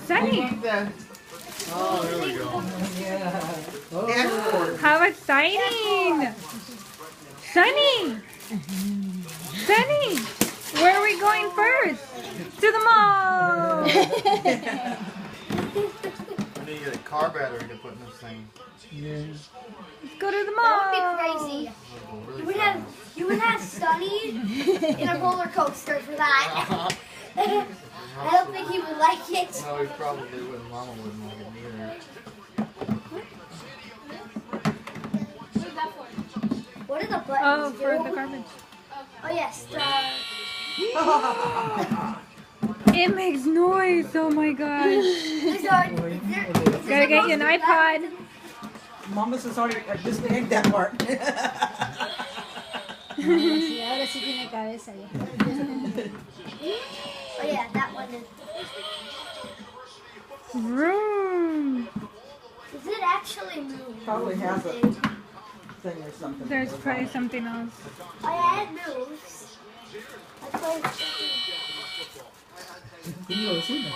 Sunny, Oh, there we go. how exciting! Sunny! Sunny! Where are we going first? To the mall! I need to get a car battery to put in this thing. Let's go to the That mall! would be crazy. You would have Sunny in a roller coaster for that. I don't think he would like it. No, he probably wouldn't. Mama wouldn't like it either. What are the buttons? Oh, for do? the garbage. Oh yes. It makes noise, oh my gosh. Gotta get you an iPod. Mama says already disconnect that part. Sí, ahora sí tiene cabeza ya. Oh yeah, that one is. Vroom. Does it actually move? Probably has a thing or something. There's probably something else. Oh yeah, it moves. I thought it Can you see that?